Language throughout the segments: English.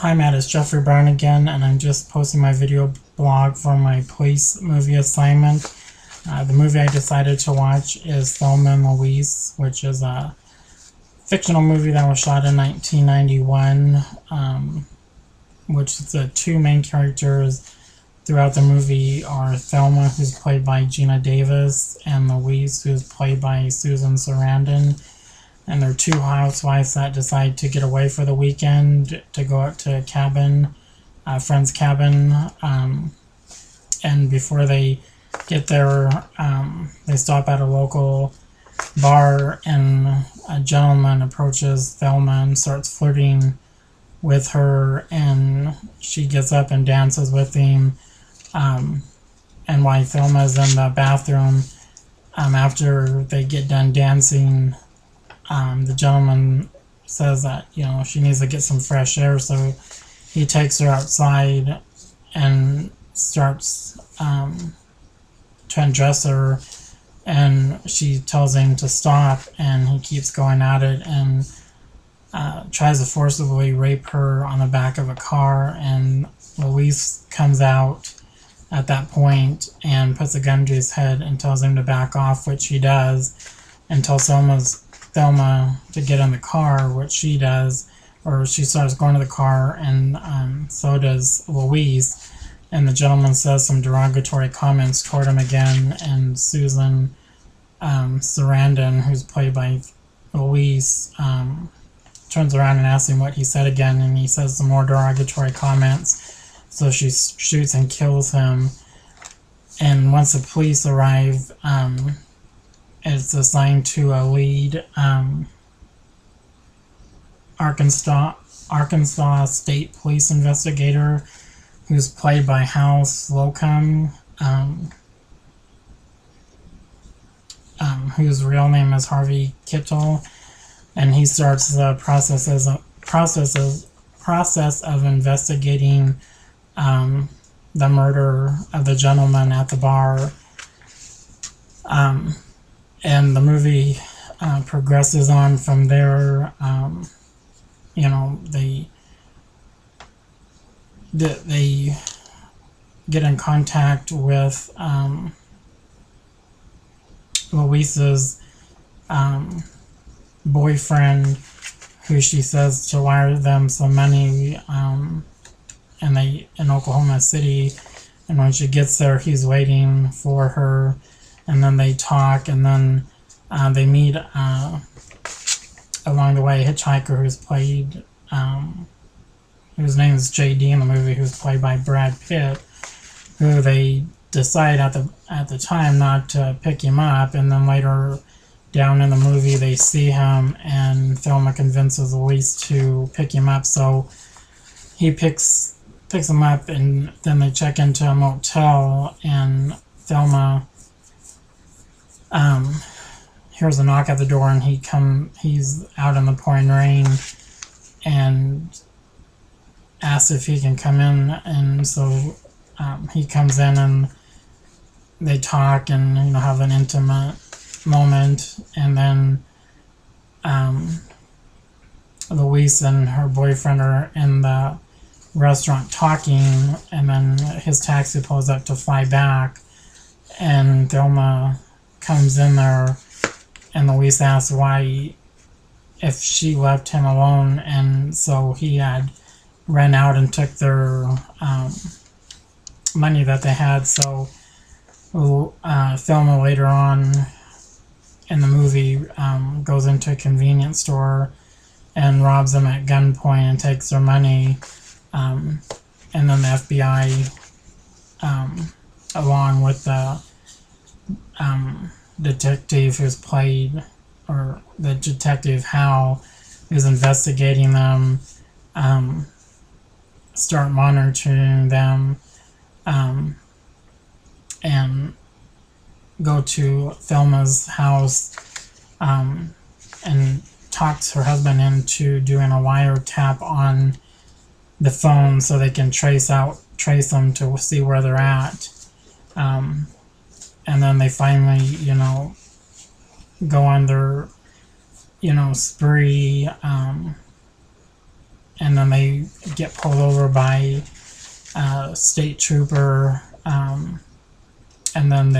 Hi Matt, it's Jeffrey Brown again, and I'm just posting my video blog for my police movie assignment. The movie I decided to watch is Thelma and Louise, which is a fictional movie that was shot in 1991, which the two main characters throughout the movie are Thelma, who's played by Gina Davis, and Louise, who's played by Susan Sarandon. And they're two housewives that decide to get away for the weekend to go out to a friend's cabin. And before they get there, they stop at a local bar, and a gentleman approaches Thelma and starts flirting with her, and she gets up and dances with him. And while Thelma's in the bathroom, after they get done dancing, the gentleman says that she needs to get some fresh air, so he takes her outside and starts to undress her, and she tells him to stop, and he keeps going at it and tries to forcibly rape her on the back of a car. And Louise comes out at that point and puts a gun to his head and tells him to back off, which he does, and tells Thelma to get in the car, which she does, or she starts going to the car, and so does Louise. And the gentleman says some derogatory comments toward him again, and Susan Sarandon, who's played by Louise, turns around and asks him what he said again, and he says some more derogatory comments, so she shoots and kills him. And once the police arrive, it's assigned to a lead Arkansas State Police investigator, who's played by Hal Slocum, whose real name is Harvey Kittel, and he starts the process of investigating the murder of the gentleman at the bar. And the movie progresses on from there. They get in contact with Louise's boyfriend, who she says to wire them some money, in Oklahoma City. And when she gets there, he's waiting for her, and then they talk, and then they meet along the way a hitchhiker whose name is JD in the movie, who's played by Brad Pitt, who they decide at the time not to pick him up, and then later down in the movie they see him, and Thelma convinces Louise to pick him up, so he picks him up, and then they check into a motel, and Thelma hears a knock at the door, and he's out in the pouring rain and asks if he can come in, and so he comes in, and they talk and have an intimate moment, and then Louise and her boyfriend are in the restaurant talking, and then his taxi pulls up to fly back, and Thelma comes in there, and Louise asks why, if she left him alone, and so he had ran out and took their money that they had. So Thelma later on in the movie goes into a convenience store and robs them at gunpoint and takes their money, and then the FBI, along with the detective who's played, or the detective Hal, who's investigating them, start monitoring them, and go to Thelma's house, and talks her husband into doing a wiretap on the phone so they can trace them to see where they're at. And then they finally, go on their, spree, and then they get pulled over by a state trooper, and then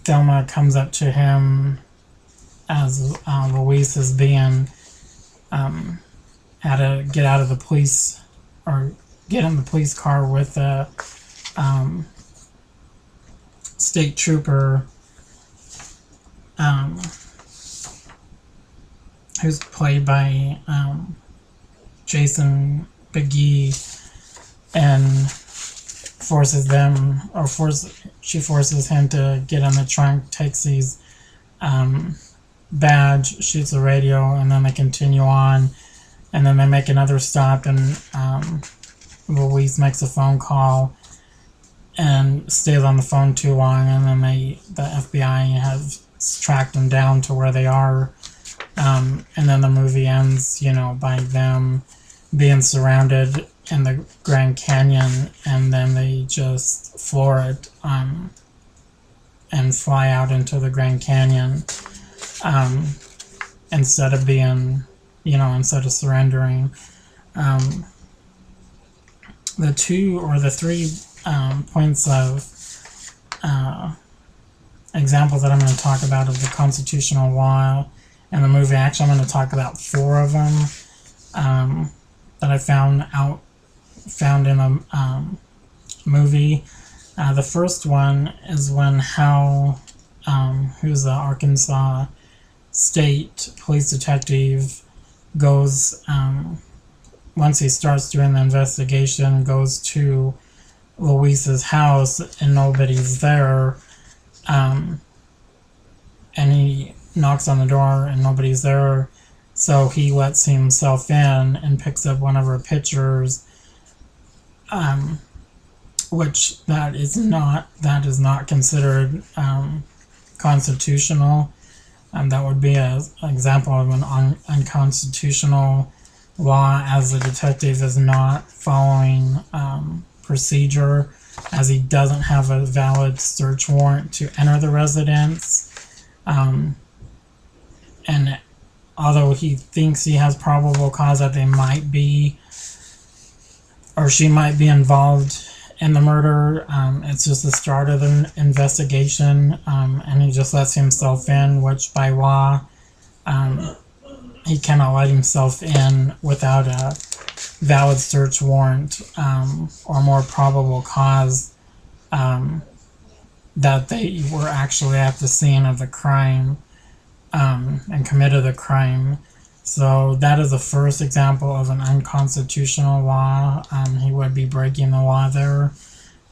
Thelma comes up to him as Louise is being had to get out of the police, or get in the police car with a state trooper, who's played by Jason Begee, and she forces him to get in the trunk, takes his badge, shoots the radio, and then they continue on, and then they make another stop, and Louise makes a phone call and stays on the phone too long, and then the FBI has tracked them down to where they are, and then the movie ends, by them being surrounded in the Grand Canyon, and then they just floor it and fly out into the Grand Canyon, instead of surrendering. The two or the three points of examples that I'm going to talk about of the constitutional law in the movie, actually I'm going to talk about four of them that I found in the movie. The first one is when Hal, who's the Arkansas State police detective, goes, once he starts doing the investigation, goes to Louise's house and nobody's there, and he knocks on the door and nobody's there, so he lets himself in and picks up one of her pictures, which that is not considered constitutional. That would be an example of an unconstitutional law, as the detective is not following procedure, as he doesn't have a valid search warrant to enter the residence, and although he thinks he has probable cause that they might be, or she might be involved in the murder, it's just the start of the investigation, and he just lets himself in, which by law he cannot let himself in without a valid search warrant, or more probable cause that they were actually at the scene of the crime and committed the crime. So that is the first example of an unconstitutional law. He would be breaking the law there.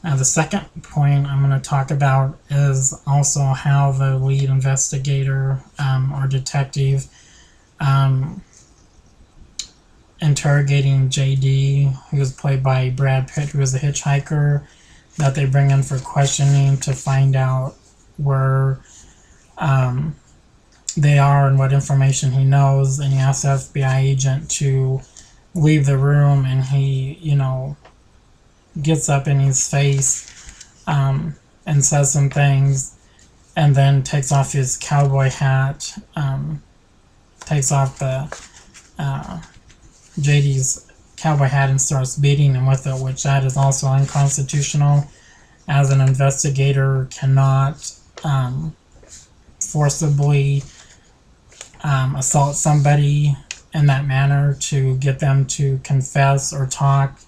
The second point I'm going to talk about is also how the lead investigator or detective interrogating JD, who is played by Brad Pitt, who is a hitchhiker, that they bring in for questioning to find out where they are and what information he knows, and he asks the FBI agent to leave the room, and he, gets up in his face and says some things, and then takes off his cowboy hat, takes off the JD's cowboy hat and starts beating him with it, which that is also unconstitutional, as an investigator cannot forcibly assault somebody in that manner to get them to confess or talk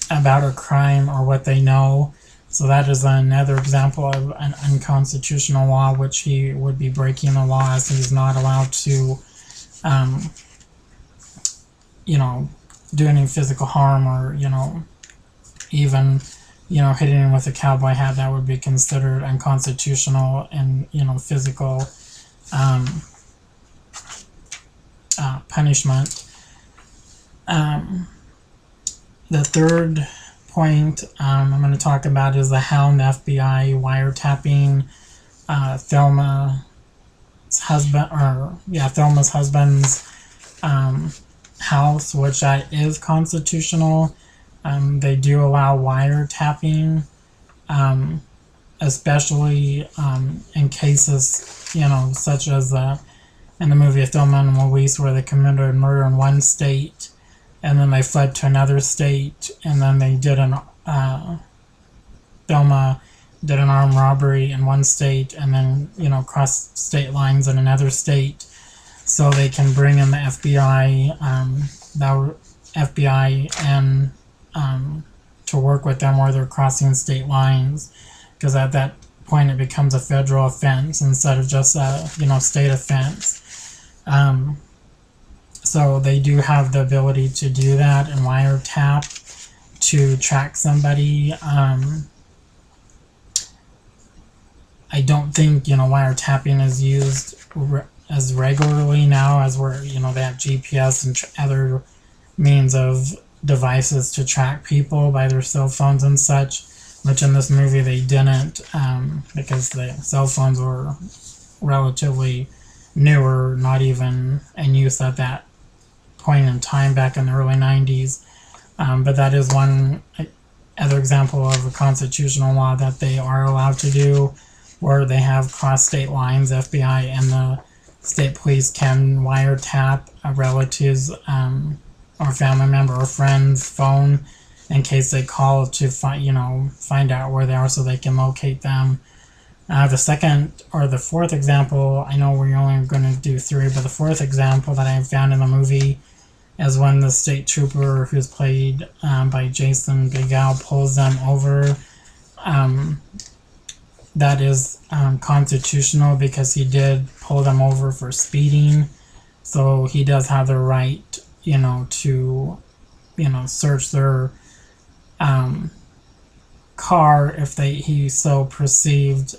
about a crime or what they know. So that is another example of an unconstitutional law, which he would be breaking the law, as he's not allowed to do any physical harm, or even hitting him with a cowboy hat. That would be considered unconstitutional and physical punishment. The third point I'm going to talk about is the Hound FBI wiretapping Thelma's husband's house, which that is constitutional. They do allow wiretapping, especially in cases such as the in the movie Thelma and Louise, where they committed a murder in one state, and then they fled to another state, and then they did Thelma did an armed robbery in one state, and then, crossed state lines in another state, so they can bring in the FBI, and to work with them where they're crossing state lines, because at that point it becomes a federal offense instead of just a state offense. So they do have the ability to do that and wiretap to track somebody. I don't think wiretapping is used as regularly now as where they have GPS and other means of devices to track people by their cell phones and such, which in this movie they didn't, because the cell phones were relatively newer, not even in use at that point in time back in the early 90s. But that is one other example of a constitutional law that they are allowed to do, where they have crossed state lines. FBI and the state police can wiretap a relative's or family member or friend's phone in case they call to find out where they are so they can locate them. The second or the fourth example, I know we're only going to do three, but the fourth example that I found in the movie is when the state trooper, who's played by Jason Bigall, pulls them over. That is constitutional because he did pull them over for speeding, so he does have the right, to, search their car if he so perceived.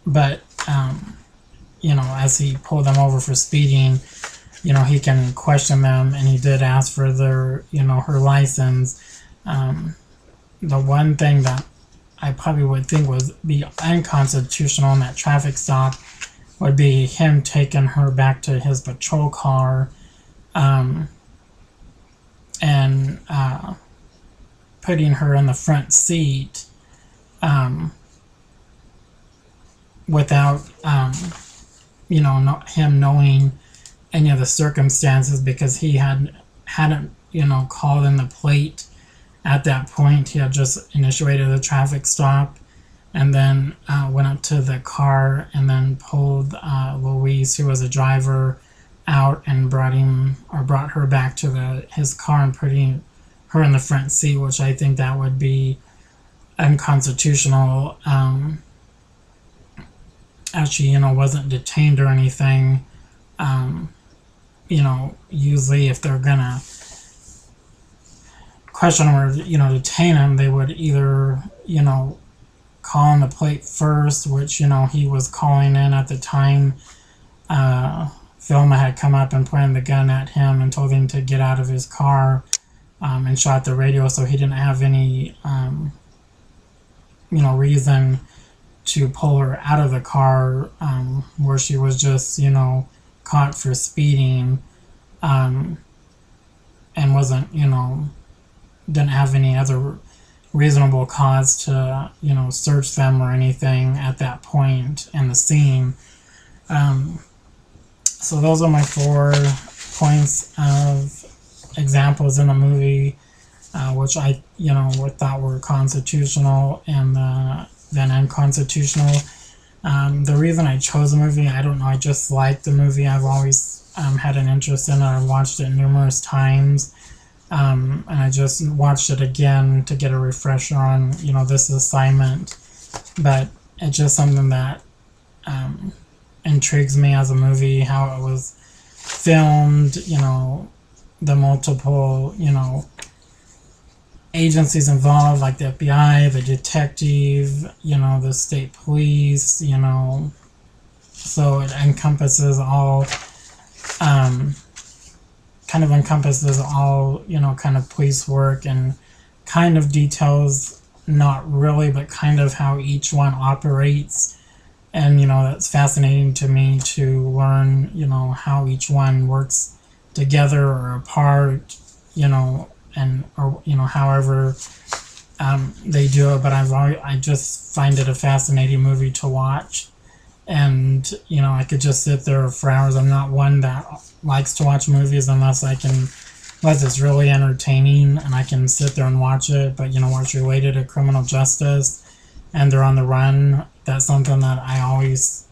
But as he pulled them over for speeding, he can question them, and he did ask for their, her license. The one thing that I probably would think would be unconstitutional in that traffic stop would be him taking her back to his patrol car, and putting her in the front seat, without him knowing any of the circumstances, because he hadn't called in the plate at that point. He had just initiated the traffic stop, and then went up to the car and then pulled Louise, who was a driver, out and brought her back to his car and putting her in the front seat, which I think that would be unconstitutional. Actually, wasn't detained or anything. Usually if they're gonna question him or detain him, they would either call on the plate first, which he was calling in at the time. Thelma had come up and pointed the gun at him and told him to get out of his car, and shot the radio, so he didn't have any reason to pull her out of the car, where she was just caught for speeding, and wasn't didn't have any other reasonable cause to search them or anything at that point in the scene. So those are my 4 points of examples in the movie, which I thought were constitutional and then unconstitutional. The reason I chose the movie, I don't know, I just liked the movie. I've always had an interest in it. I've watched it numerous times, and I just watched it again to get a refresher on this assignment. But it's just something that intrigues me as a movie, how it was filmed, the multiple agencies involved, like the FBI, the detective, the state police, so it encompasses all, kind of police work, and kind of details, not really, but kind of how each one operates. And that's fascinating to me to learn how each one works together or apart, and however they do it. But I just find it a fascinating movie to watch, and you know, I could just sit there for hours. I'm not one that likes to watch movies unless it's really entertaining and I can sit there and watch it. But you know, what's related to criminal justice and they're on the run, that's something that I always,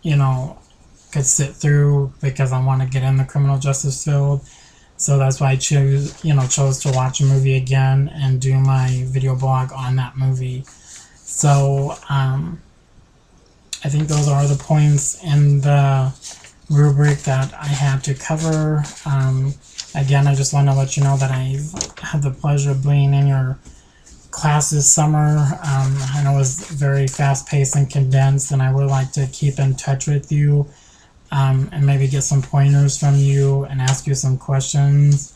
you know, could sit through because I want to get in the criminal justice field. So that's why I chose to watch a movie again and do my video blog on that movie. So I think those are the points in the rubric that I had to cover. Again, I just want to let you know that I've had the pleasure of being in your class this summer. I know it was very fast-paced and condensed, and I would like to keep in touch with you and maybe get some pointers from you and ask you some questions,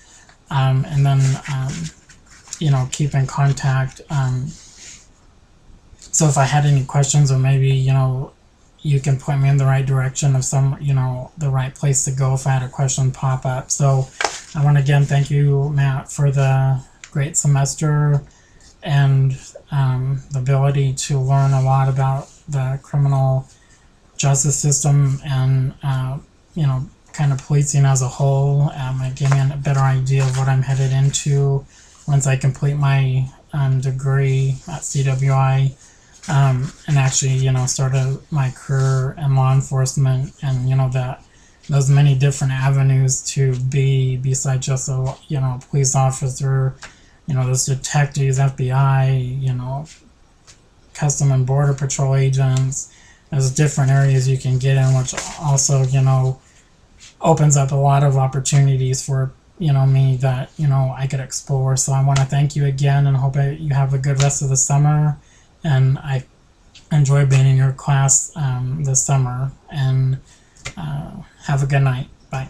and then you know, keep in contact. So if I had any questions, or maybe, you know, you can point me in the right direction of some, you know, the right place to go if I had a question pop up. So I want to again thank you, Matt, for the great semester and the ability to learn a lot about the criminal justice system and you know, kind of policing as a whole. It gave me a better idea of what I'm headed into once I complete my degree at CWI. And actually, you know, started my career in law enforcement, and you know, that those many different avenues to be besides just a, you know, police officer. You know, there's detectives, FBI, you know, custom and border patrol agents. There's different areas you can get in, which also, you know, opens up a lot of opportunities for, you know, me that, you know, I could explore. So I want to thank you again and hope you have a good rest of the summer. And I enjoy being in your class this summer. And have a good night. Bye.